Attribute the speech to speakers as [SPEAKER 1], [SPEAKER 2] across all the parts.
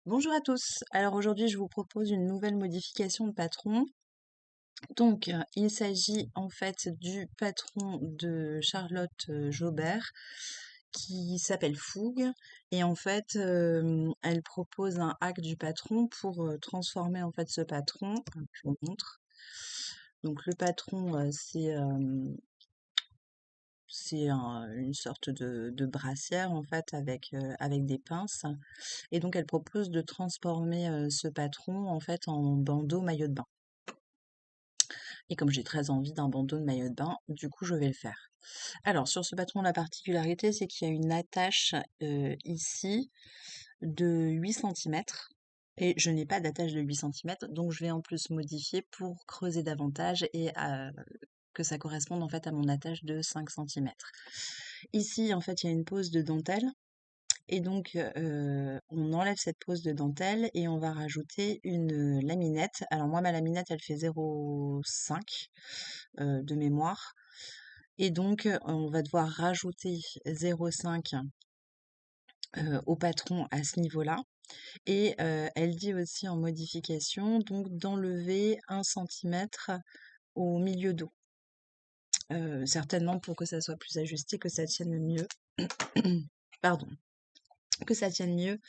[SPEAKER 1] Bonjour à tous. Alors aujourd'hui, je vous propose une nouvelle modification de patron. Donc, il s'agit en fait du patron de Charlotte Jobert qui s'appelle Fougue. Et en fait, elle propose un hack du patron pour transformer en fait ce patron. Je vous montre. Donc, le patron, une sorte de brassière en fait avec des pinces. Et donc, elle propose de transformer ce patron en fait en bandeau maillot de bain. Et comme j'ai très envie d'un bandeau de maillot de bain, du coup, je vais le faire. Alors, sur ce patron, la particularité, c'est qu'il y a une attache ici de 8 centimètres. Et je n'ai pas d'attache de 8 centimètres, donc je vais en plus modifier pour creuser davantage et que ça corresponde en fait à mon attache de 5 centimètres. Ici, en fait, il y a une pose de dentelle. Et donc, on enlève cette pose de dentelle et on va rajouter une laminette. Alors moi, ma laminette, elle fait 0,5 de mémoire. Et donc, on va devoir rajouter 0,5 au patron à ce niveau-là. Et elle dit aussi en modification, donc d'enlever 1 centimètre au milieu dos. Certainement pour que ça soit plus ajusté, que ça tienne mieux. Pardon. Que ça tienne mieux,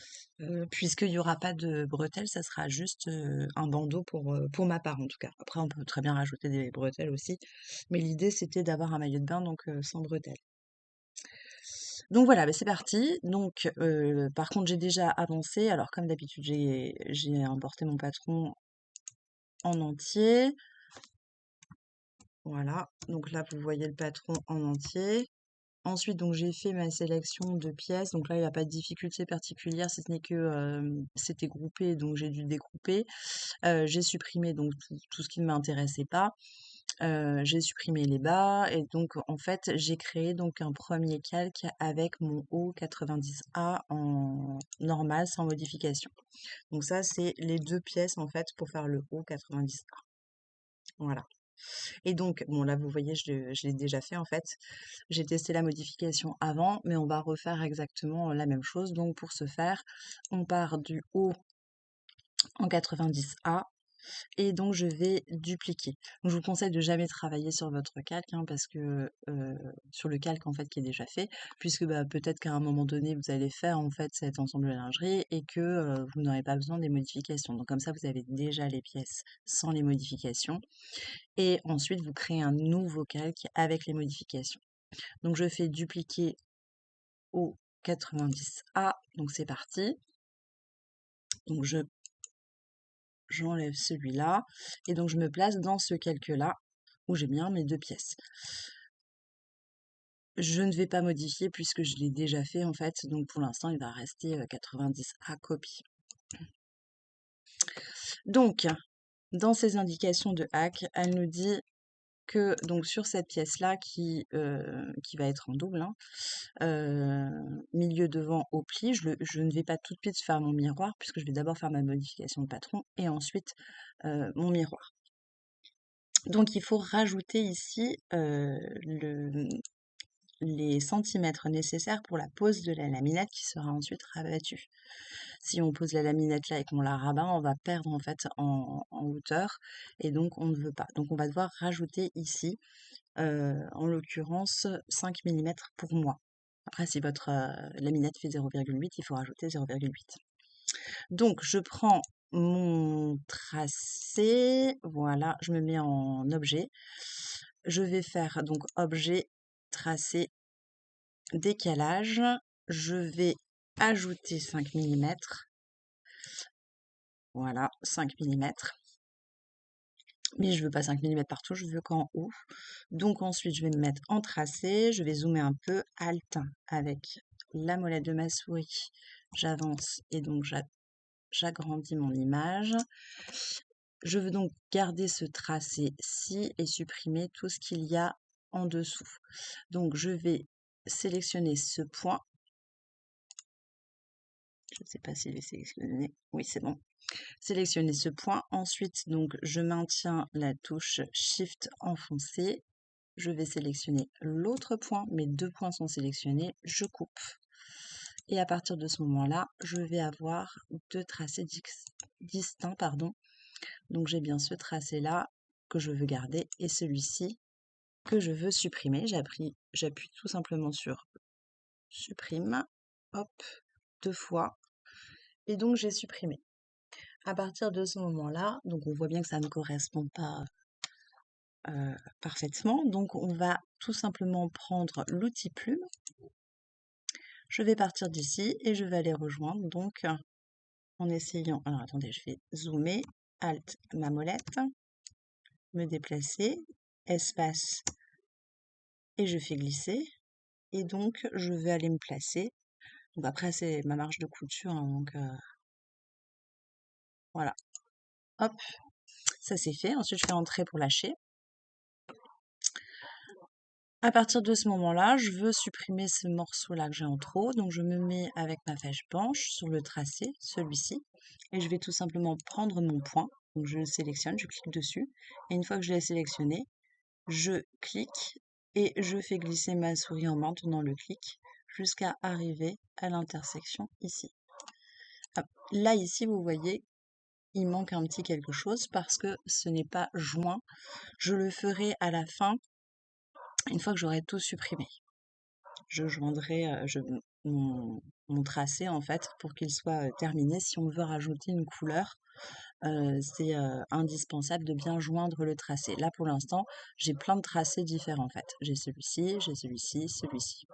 [SPEAKER 1] puisqu'il n'y aura pas de bretelles, ça sera juste un bandeau pour ma part en tout cas. Après, on peut très bien rajouter des bretelles aussi, mais l'idée c'était d'avoir un maillot de bain donc sans bretelles. Donc voilà, bah, c'est parti. Donc, par contre, j'ai déjà avancé. Alors, comme d'habitude, j'ai importé mon patron en entier. Voilà. Donc là, vous voyez le patron en entier. Ensuite, donc j'ai fait ma sélection de pièces. Donc là, il n'y a pas de difficulté particulière, si ce n'est que c'était groupé, donc j'ai dû dégrouper. J'ai supprimé donc tout ce qui ne m'intéressait pas. J'ai supprimé les bas et donc en fait j'ai créé donc un premier calque avec mon O90A en normal sans modification. Donc ça c'est les deux pièces en fait pour faire le O90A. Voilà. Et donc, bon là vous voyez je l'ai déjà fait en fait. J'ai testé la modification avant, mais on va refaire exactement la même chose. Donc pour ce faire, on part du haut en 90A et donc je vais dupliquer. Donc je vous conseille de jamais travailler sur votre calque hein, parce que sur le calque en fait qui est déjà fait, puisque bah, peut-être qu'à un moment donné vous allez faire en fait cet ensemble de lingerie et que vous n'aurez pas besoin des modifications. Donc comme ça vous avez déjà les pièces sans les modifications et ensuite vous créez un nouveau calque avec les modifications. Donc je fais dupliquer au 90A, donc c'est parti. Donc j'enlève celui-là et donc je me place dans ce calque-là où j'ai bien mes deux pièces. Je ne vais pas modifier puisque je l'ai déjà fait en fait, donc pour l'instant il va rester 90A copie. Donc, dans ces indications de hack, elle nous dit que donc sur cette pièce-là qui va être en double, hein, milieu devant au pli, je ne vais pas tout de suite faire mon miroir puisque je vais d'abord faire ma modification de patron et ensuite mon miroir. Donc il faut rajouter ici les centimètres nécessaires pour la pose de la laminette qui sera ensuite rabattue. Si on pose la laminette là et qu'on la rabat, on va perdre en fait en hauteur et donc on ne veut pas. Donc on va devoir rajouter ici, en l'occurrence 5 millimètres pour moi. Après si votre laminette fait 0,8, il faut rajouter 0,8. Donc je prends mon tracé, voilà, je me mets en objet. Je vais faire donc objet, tracé, décalage. Je vais ajouter 5 millimètres. Voilà, 5 millimètres. Mais je veux pas 5 millimètres partout, je veux qu'en haut. Donc ensuite, je vais me mettre en tracé. Je vais zoomer un peu, Alt avec la molette de ma souris. J'avance et donc j'agrandis mon image. Je veux donc garder ce tracé-ci et supprimer tout ce qu'il y a en dessous. Donc je vais sélectionner ce point. Je ne sais pas s'il est sélectionné. Oui, c'est bon. Sélectionner ce point. Ensuite, donc, je maintiens la touche Shift enfoncé. Je vais sélectionner l'autre point. Mes deux points sont sélectionnés. Je coupe. Et à partir de ce moment-là, je vais avoir deux tracés distincts, pardon. Donc j'ai bien ce tracé-là que je veux garder et celui-ci que je veux supprimer. J'appuie tout simplement sur supprime, hop, 2 fois, et donc j'ai supprimé. À partir de ce moment-là, donc on voit bien que ça ne correspond pas parfaitement, donc on va tout simplement prendre l'outil plume. Je vais partir d'ici et je vais aller rejoindre, donc en essayant, alors attendez, je vais zoomer, Alt ma molette, me déplacer, espace, et je fais glisser, et donc je vais aller me placer. Donc après c'est ma marge de couture, hein, donc voilà, hop, ça c'est fait. Ensuite je fais entrer pour lâcher. À partir de ce moment-là, je veux supprimer ce morceau-là que j'ai en trop, donc je me mets avec ma flèche blanche sur le tracé, celui-ci, et je vais tout simplement prendre mon point, donc je le sélectionne, je clique dessus, et une fois que je l'ai sélectionné, je clique et je fais glisser ma souris en maintenant le clic jusqu'à arriver à l'intersection ici. Hop. Là, ici, vous voyez, il manque un petit quelque chose parce que ce n'est pas joint. Je le ferai à la fin, une fois que j'aurai tout supprimé. Je joindrai mon tracé en fait pour qu'il soit terminé. Si on veut rajouter une couleur, c'est indispensable de bien joindre le tracé. Là pour l'instant, j'ai plein de tracés différents en fait. J'ai celui-ci, j'ai celui-ci, celui-ci.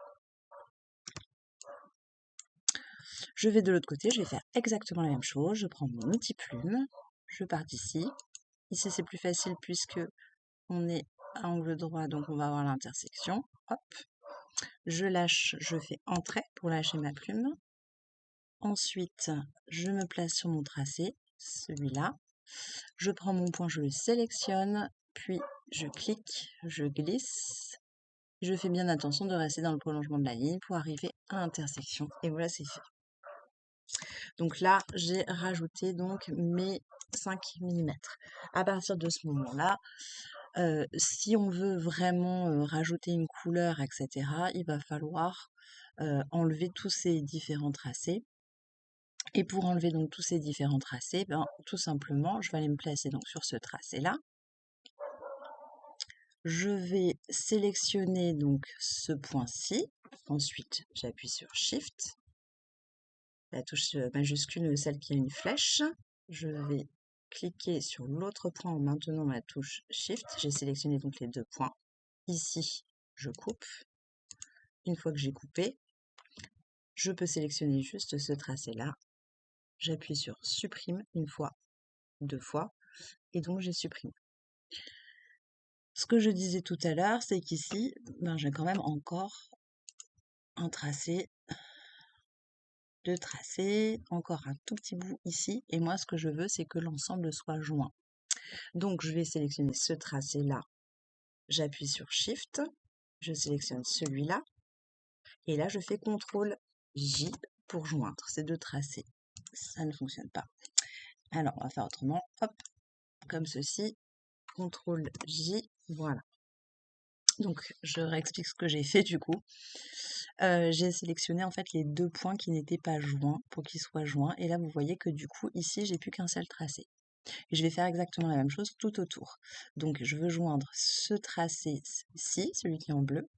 [SPEAKER 1] Je vais de l'autre côté, je vais faire exactement la même chose. Je prends mon outil plume, je pars d'ici. Ici c'est plus facile puisque on est à angle droit, donc on va avoir l'intersection. Hop, je lâche, je fais entrer pour lâcher ma plume. Ensuite, je me place sur mon tracé, celui-là. Je prends mon point, je le sélectionne, puis je clique, je glisse. Je fais bien attention de rester dans le prolongement de la ligne pour arriver à l'intersection. Et voilà, c'est fait. Donc là, j'ai rajouté donc mes 5 mm. À partir de ce moment-là, si on veut vraiment rajouter une couleur, etc., il va falloir enlever tous ces différents tracés. Et pour enlever donc tous ces différents tracés, ben, tout simplement, je vais aller me placer donc sur ce tracé-là. Je vais sélectionner donc ce point-ci. Ensuite, j'appuie sur Shift, la touche majuscule, celle qui a une flèche. Je vais cliquer sur l'autre point en maintenant ma touche Shift. J'ai sélectionné donc les deux points. Ici, je coupe. Une fois que j'ai coupé, je peux sélectionner juste ce tracé-là. J'appuie sur Supprime une fois, deux fois, et donc j'ai supprimé. Ce que je disais tout à l'heure, c'est qu'ici, ben, j'ai quand même encore un tracé, deux tracés, encore un tout petit bout ici, et moi ce que je veux, c'est que l'ensemble soit joint. Donc je vais sélectionner ce tracé-là, j'appuie sur Shift, je sélectionne celui-là, et là je fais CTRL J pour joindre ces deux tracés. Ça ne fonctionne pas. Alors on va faire autrement, hop, comme ceci, CTRL J, voilà. Donc je réexplique ce que j'ai fait du coup. J'ai sélectionné en fait les deux points qui n'étaient pas joints pour qu'ils soient joints, et là vous voyez que du coup ici j'ai plus qu'un seul tracé. Et je vais faire exactement la même chose tout autour. Donc je veux joindre ce tracé-ci, celui qui est en bleu,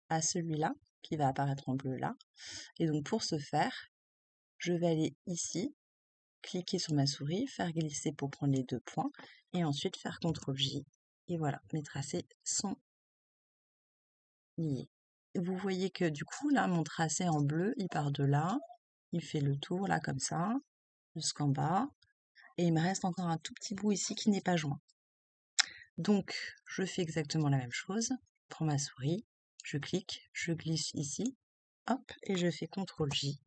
[SPEAKER 1] à celui-là qui va apparaître en bleu là. Et donc pour ce faire, je vais aller ici, cliquer sur ma souris, faire glisser pour prendre les deux points, et ensuite faire CTRL J. Et voilà, mes tracés sont liés. Vous voyez que du coup, là, mon tracé en bleu, il part de là, il fait le tour, là, comme ça, jusqu'en bas, et il me reste encore un tout petit bout ici qui n'est pas joint. Donc, je fais exactement la même chose, je prends ma souris, je clique, je glisse ici, hop, et je fais CTRL J.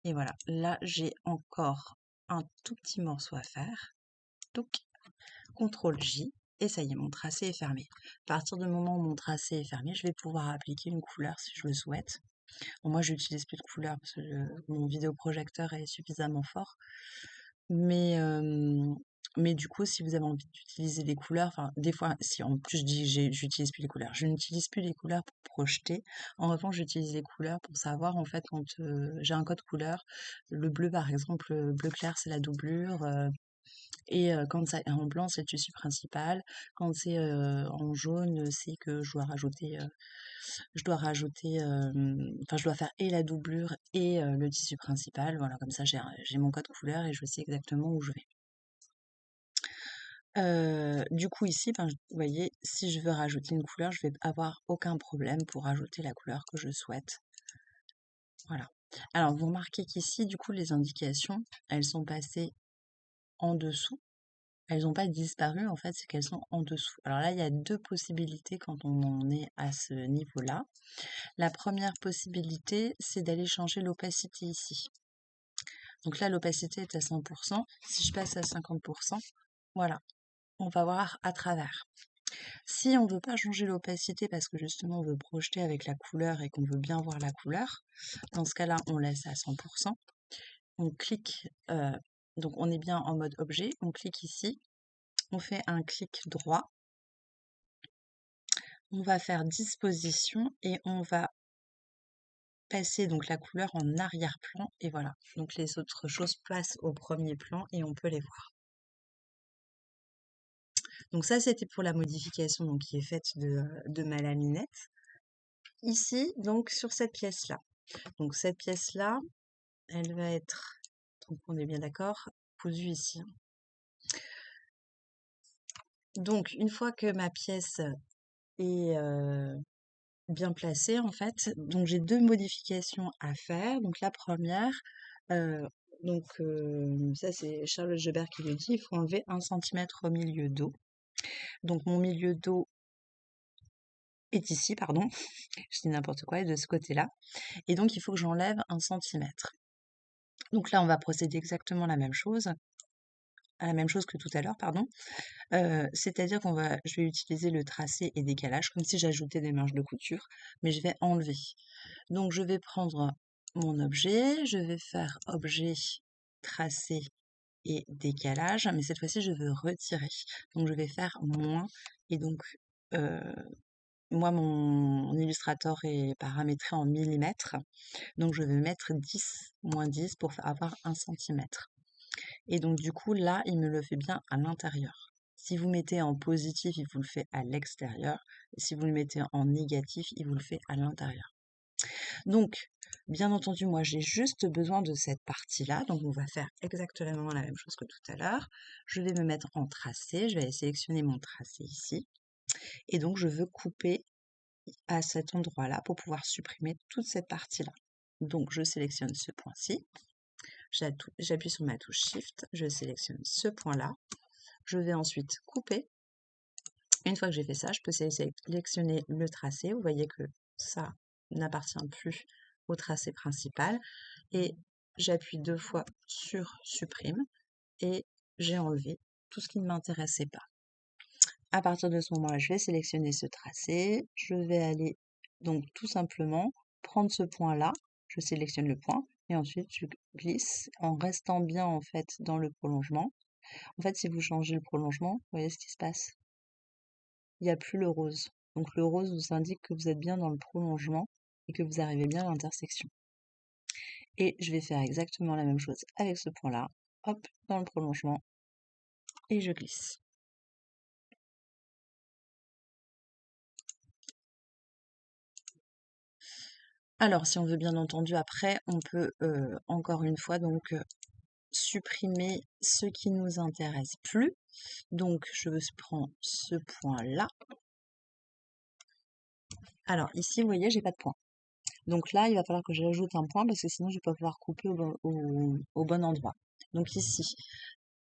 [SPEAKER 1] Et voilà, là, j'ai encore un tout petit morceau à faire. Donc, CTRL J, et ça y est, mon tracé est fermé. À partir du moment où mon tracé est fermé, je vais pouvoir appliquer une couleur si je le souhaite. Bon, moi, je n'utilise plus de couleur parce que mon vidéoprojecteur est suffisamment fort. Mais Mais du coup, si vous avez envie d'utiliser des couleurs, enfin, des fois, si en plus je dis j'utilise plus les couleurs, je n'utilise plus les couleurs pour projeter. En revanche, j'utilise les couleurs pour savoir, en fait, quand j'ai un code couleur, le bleu, par exemple, bleu clair, c'est la doublure, et quand c'est en blanc, c'est le tissu principal. Quand c'est en jaune, c'est que enfin, je dois faire et la doublure et le tissu principal. Voilà, comme ça, j'ai mon code couleur et je sais exactement où je vais. Du coup ici, ben, vous voyez, si je veux rajouter une couleur, je vais avoir aucun problème pour rajouter la couleur que je souhaite. Voilà. Alors vous remarquez qu'ici, du coup, les indications, elles sont passées en dessous. Elles n'ont pas disparu, en fait, c'est qu'elles sont en dessous. Alors là, il y a deux possibilités quand on en est à ce niveau-là. La première possibilité, c'est d'aller changer l'opacité ici. Donc là, l'opacité est à 100%. Si je passe à 50%, voilà, on va voir à travers. Si on veut pas changer l'opacité parce que justement on veut projeter avec la couleur et qu'on veut bien voir la couleur, dans ce cas-là, on laisse à 100%. On clique, donc on est bien en mode objet, on clique ici, on fait un clic droit, on va faire disposition et on va passer donc la couleur en arrière-plan et voilà. Donc les autres choses passent au premier plan et on peut les voir. Donc ça, c'était pour la modification donc, qui est faite de ma laminette. Ici, donc sur cette pièce-là. Donc cette pièce-là, elle va être, donc on est bien d'accord, cousue ici. Donc une fois que ma pièce est bien placée en fait, donc j'ai deux modifications à faire. Donc la première, euh, ça c'est Charlotte Gebert qui le dit, il faut enlever 1 cm au milieu d'eau. Donc mon milieu d'eau est ici, pardon, je dis n'importe quoi, est de ce côté-là. Et donc il faut que j'enlève 1 cm. Donc là on va procéder exactement à la même chose que tout à l'heure, pardon. C'est-à-dire je vais utiliser le tracé et décalage, comme si j'ajoutais des marges de couture, mais je vais enlever. Donc je vais prendre mon objet, je vais faire objet, tracé et décalage, mais cette fois-ci je veux retirer. Donc je vais faire moins, et donc moi mon Illustrator est paramétré en millimètres, donc je vais mettre 10, moins 10 pour avoir 1 centimètre. Et donc du coup là, il me le fait bien à l'intérieur. Si vous mettez en positif, il vous le fait à l'extérieur. Et si vous le mettez en négatif, il vous le fait à l'intérieur. Donc, bien entendu, moi j'ai juste besoin de cette partie-là. Donc on va faire exactement la même chose que tout à l'heure. Je vais me mettre en tracé. Je vais aller sélectionner mon tracé ici. Et donc je veux couper à cet endroit-là pour pouvoir supprimer toute cette partie-là. Donc je sélectionne ce point-ci. J'appuie sur ma touche Shift, je sélectionne ce point-là. Je vais ensuite couper. Une fois que j'ai fait ça, je peux sélectionner le tracé. Vous voyez que ça n'appartient plus au tracé principal. Et j'appuie 2 fois sur Supprime et j'ai enlevé tout ce qui ne m'intéressait pas. À partir de ce moment-là, je vais sélectionner ce tracé. Je vais aller donc tout simplement prendre ce point-là. Je sélectionne le point et ensuite je glisse en restant bien en fait dans le prolongement. En fait, si vous changez le prolongement, vous voyez ce qui se passe. Il n'y a plus le rose. Donc le rose vous indique que vous êtes bien dans le prolongement et que vous arrivez bien à l'intersection. Et je vais faire exactement la même chose avec ce point-là. Hop, dans le prolongement. Et je glisse. Alors, si on veut bien entendu, après, on peut encore une fois donc supprimer ce qui ne nous intéresse plus. Donc, je prends ce point-là. Alors, ici, vous voyez, j'ai pas de point. Donc là, il va falloir que j'ajoute un point parce que sinon, je vais pas pouvoir couper au bon endroit. Donc ici,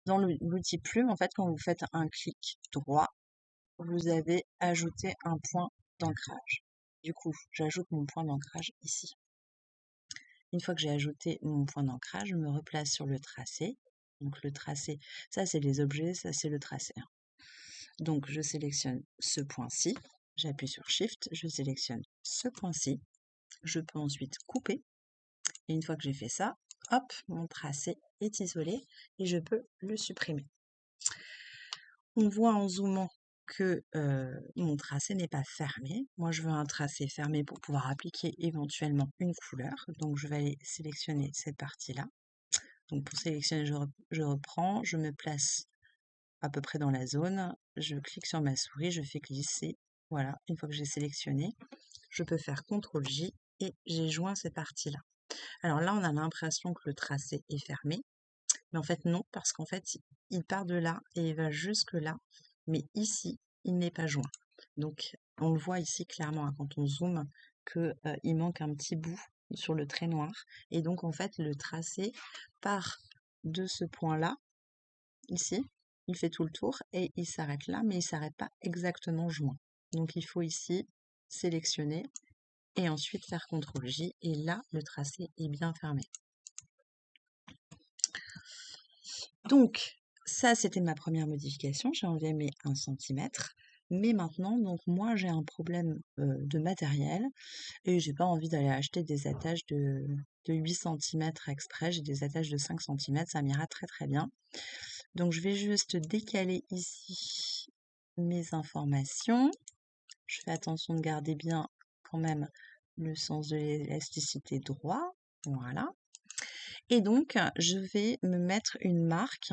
[SPEAKER 1] dans l'outil plume, en fait, quand vous faites un clic droit, vous avez ajouté un point d'ancrage. Du coup, j'ajoute mon point d'ancrage ici. Une fois que j'ai ajouté mon point d'ancrage, je me replace sur le tracé. Donc le tracé, ça c'est les objets, ça c'est le tracé. Donc je sélectionne ce point-ci, j'appuie sur Shift, je sélectionne ce point-ci, je peux ensuite couper. Et une fois que j'ai fait ça, hop, mon tracé est isolé et je peux le supprimer. On voit en zoomant que mon tracé n'est pas fermé. Moi, je veux un tracé fermé pour pouvoir appliquer éventuellement une couleur. Donc, je vais aller sélectionner cette partie-là. Donc, pour sélectionner, je reprends, je me place à peu près dans la zone. Je clique sur ma souris, je fais glisser. Voilà, une fois que j'ai sélectionné, je peux faire CTRL-J et j'ai joint ces parties-là. Alors là, on a l'impression que le tracé est fermé, mais en fait non, parce qu'en fait, il part de là et il va jusque là, mais ici, il n'est pas joint. Donc, on le voit ici clairement hein, quand on zoome que il manque un petit bout sur le trait noir. Et donc, en fait, le tracé part de ce point-là, ici, il fait tout le tour et il s'arrête là, mais il s'arrête pas exactement joint. Donc, il faut ici sélectionner et ensuite faire CTRL-J et là, le tracé est bien fermé. Donc, ça, c'était ma première modification. J'ai enlevé mes 1 cm. Mais maintenant, donc moi, j'ai un problème de matériel et j'ai pas envie d'aller acheter des attaches de 8 cm exprès. J'ai des attaches de 5 cm, ça m'ira très très bien. Donc, je vais juste décaler ici mes informations. Je fais attention de garder bien quand même le sens de l'élasticité droit. Voilà. Et donc, je vais me mettre une marque.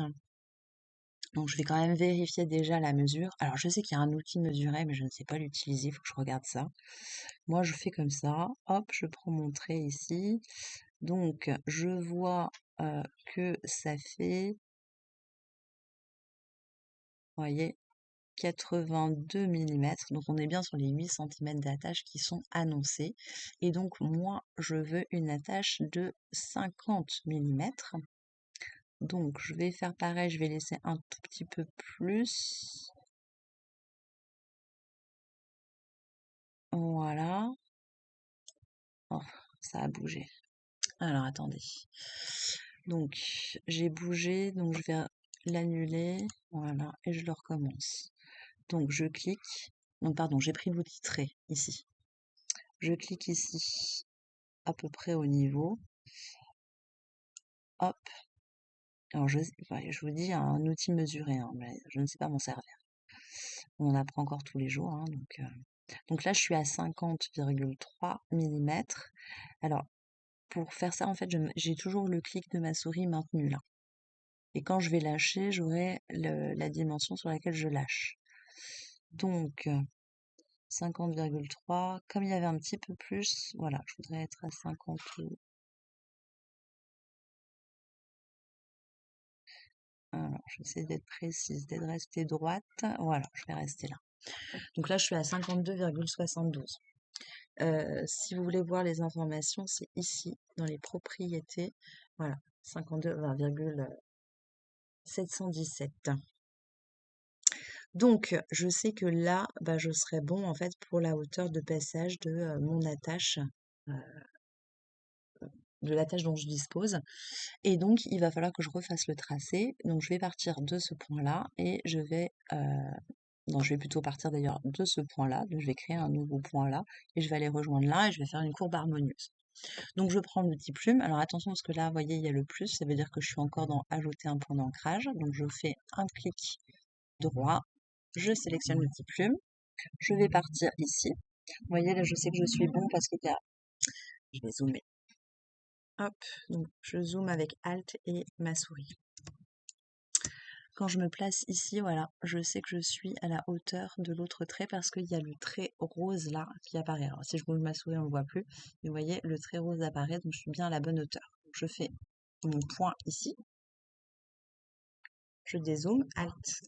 [SPEAKER 1] Donc, je vais quand même vérifier déjà la mesure. Alors, je sais qu'il y a un outil mesuré, mais je ne sais pas l'utiliser. Il faut que je regarde ça. Moi, je fais comme ça. Hop, je prends mon trait ici. Donc, je vois que ça fait, vous voyez, 82 mm. Donc, on est bien sur les 8 cm d'attache qui sont annoncés. Et donc, moi, je veux une attache de 50 mm. Donc, je vais faire pareil. Je vais laisser un tout petit peu plus. Voilà. Oh, ça a bougé. Alors, attendez. Donc, j'ai bougé, donc je vais l'annuler. Voilà, et je le recommence. Donc, je clique. Non, pardon, j'ai pris l'outil trait ici. Je clique ici, à peu près au niveau. Hop. Alors, je vous dis un outil mesuré, hein, mais je ne sais pas m'en servir. On apprend encore tous les jours. Hein, donc là, je suis à 50,3 mm. Alors, pour faire ça, en fait, j'ai toujours le clic de ma souris maintenu là. Et quand je vais lâcher, j'aurai la dimension sur laquelle je lâche. Donc, 50,3. Comme il y avait un petit peu plus, voilà, je voudrais être à 50. Alors, j'essaie d'être précise, d'être restée droite. Voilà, je vais rester là. Donc là, je suis à 52,72. Si vous voulez voir les informations, c'est ici, dans les propriétés. Voilà, 52,717. Donc, je sais que là, bah, je serai bon en fait pour la hauteur de passage de mon attache, euh, de l'attache dont je dispose. Et donc, il va falloir que je refasse le tracé. Donc, je vais partir de ce point-là et je vais... non, je vais plutôt partir d'ailleurs de ce point-là. Donc, je vais créer un nouveau point là et je vais aller rejoindre là et je vais faire une courbe harmonieuse. Donc, je prends l'outil plume. Alors, attention parce que là, vous voyez, il y a le plus. Ça veut dire que je suis encore dans ajouter un point d'ancrage. Donc, je fais un clic droit. Je sélectionne l'outil plume. Je vais partir ici. Vous voyez, là, je sais que je suis bon parce qu'il y a... Je vais zoomer. Hop, donc je zoome avec Alt et ma souris. Quand je me place ici, voilà, je sais que je suis à la hauteur de l'autre trait parce qu'il y a le trait rose là qui apparaît. Alors si je bouge ma souris, on ne le voit plus. Mais vous voyez, le trait rose apparaît, donc je suis bien à la bonne hauteur. Donc, je fais mon point ici. Je dézoome, Alt,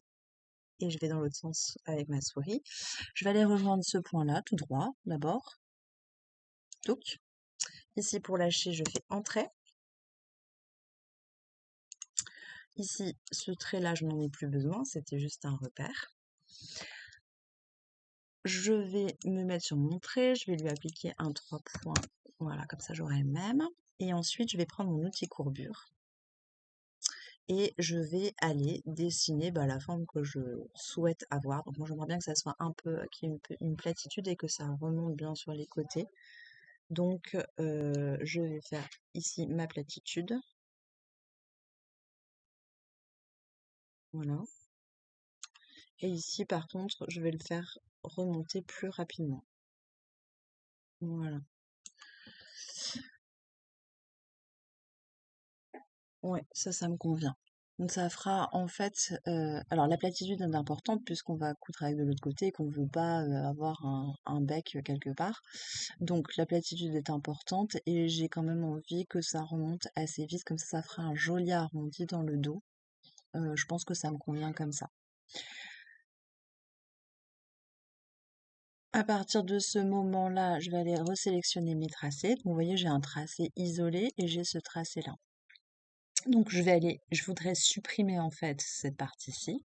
[SPEAKER 1] et je vais dans l'autre sens avec ma souris. Je vais aller rejoindre ce point-là, tout droit, d'abord. Donc, ici pour lâcher, je fais Entrée. Ici, ce trait-là, je n'en ai plus besoin, c'était juste un repère. Je vais me mettre sur mon trait, je vais lui appliquer un 3 points, voilà, comme ça j'aurai le même. Et ensuite, je vais prendre mon outil courbure et je vais aller dessiner la forme que je souhaite avoir. Donc moi, j'aimerais bien que ça soit un peu, qu'il y ait une platitude et que ça remonte bien sur les côtés. Donc, je vais faire ici ma platitude. Voilà. Et ici, par contre, je vais le faire remonter plus rapidement. Voilà. Ouais, ça me convient. Donc ça fera en fait, alors la platitude est importante puisqu'on va coudre avec de l'autre côté et qu'on ne veut pas avoir un bec quelque part. Donc la platitude est importante et j'ai quand même envie que ça remonte assez vite, comme ça fera un joli arrondi dans le dos. Je pense que ça me convient comme ça. À partir de ce moment-là, je vais aller resélectionner mes tracés. Donc, vous voyez, j'ai un tracé isolé et j'ai ce tracé-là. Donc je voudrais supprimer en fait cette partie-ci.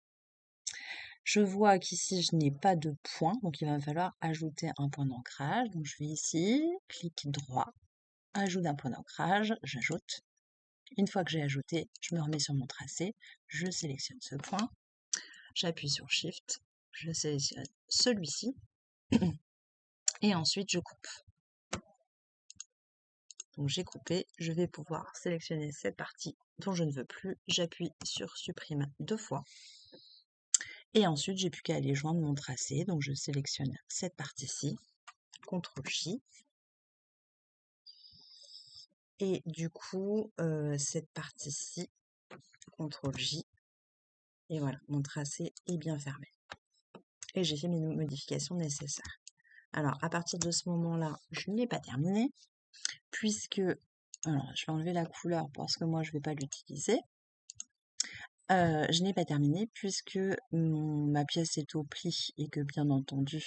[SPEAKER 1] Je vois qu'ici je n'ai pas de point, donc il va me falloir ajouter un point d'ancrage. Donc je vais ici, clic droit, ajoute un point d'ancrage, j'ajoute. Une fois que j'ai ajouté, je me remets sur mon tracé, je sélectionne ce point, j'appuie sur Shift, je sélectionne celui-ci, et ensuite je coupe. Donc j'ai coupé, je vais pouvoir sélectionner cette partie dont je ne veux plus, j'appuie sur Supprime 2 fois. Et ensuite, j'ai plus qu'à aller joindre mon tracé, donc je sélectionne cette partie-ci, CTRL-J. Et du coup, cette partie-ci, CTRL-J. Et voilà, mon tracé est bien fermé. Et j'ai fait mes modifications nécessaires. Alors, à partir de ce moment-là, je n'ai pas terminé, puisque... Alors, je vais enlever la couleur parce que moi, je ne vais pas l'utiliser. Je n'ai pas terminé puisque ma pièce est au pli et que bien entendu,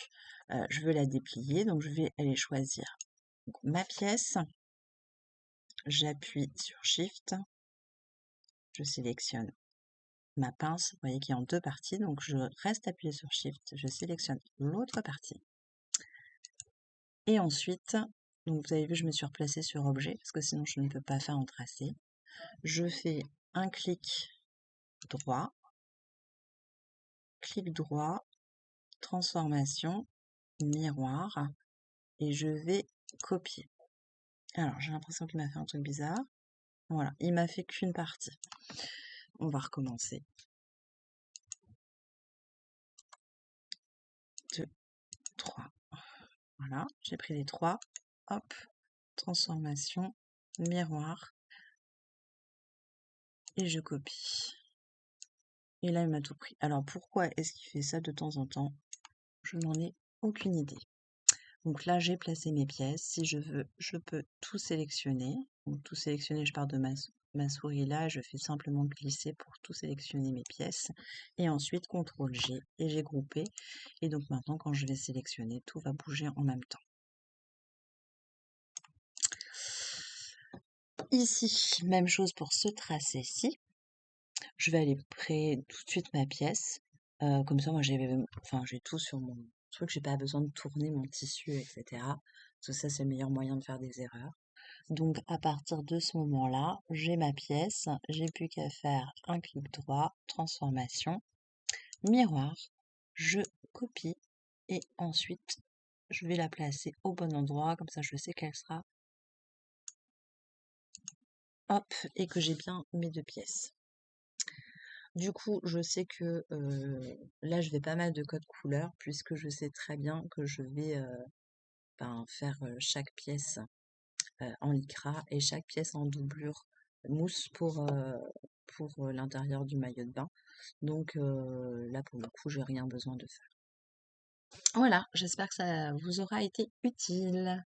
[SPEAKER 1] je veux la déplier. Donc je vais aller choisir donc, ma pièce. J'appuie sur Shift. Je sélectionne ma pince. Vous voyez qu'il y a en 2 parties. Donc je reste appuyé sur Shift. Je sélectionne l'autre partie. Et ensuite, donc vous avez vu, je me suis replacée sur Objet parce que sinon je ne peux pas faire en tracé. Je fais un clic droit, transformation, miroir, et je vais copier. Alors, j'ai l'impression qu'il m'a fait un truc bizarre. Voilà, il m'a fait qu'une partie. On va recommencer. 2, 3. Voilà, j'ai pris les 3. Hop, transformation, miroir, et je copie. Et là, il m'a tout pris. Alors, pourquoi est-ce qu'il fait ça de temps en temps? Je n'en ai aucune idée. Donc là, j'ai placé mes pièces. Si je veux, je peux tout sélectionner. Donc tout sélectionner, je pars de ma souris là, je fais simplement glisser pour tout sélectionner mes pièces. Et ensuite, CTRL-G, et j'ai groupé. Et donc maintenant, quand je vais sélectionner, tout va bouger en même temps. Ici, même chose pour ce tracé-ci. Je vais aller créer tout de suite ma pièce. Comme ça, moi, j'ai tout sur mon truc. J'ai pas besoin de tourner mon tissu, etc. Tout ça, c'est le meilleur moyen de faire des erreurs. Donc, à partir de ce moment-là, j'ai ma pièce. J'ai plus qu'à faire un clic droit, transformation, miroir. Je copie et ensuite, je vais la placer au bon endroit. Comme ça, je sais qu'elle sera. Hop, et que j'ai bien mes 2 pièces. Du coup, je sais que là, je vais pas mal de codes couleurs puisque je sais très bien que je vais faire chaque pièce en lycra et chaque pièce en doublure mousse pour l'intérieur du maillot de bain. Donc là, pour le coup, j'ai rien besoin de faire. Voilà, j'espère que ça vous aura été utile.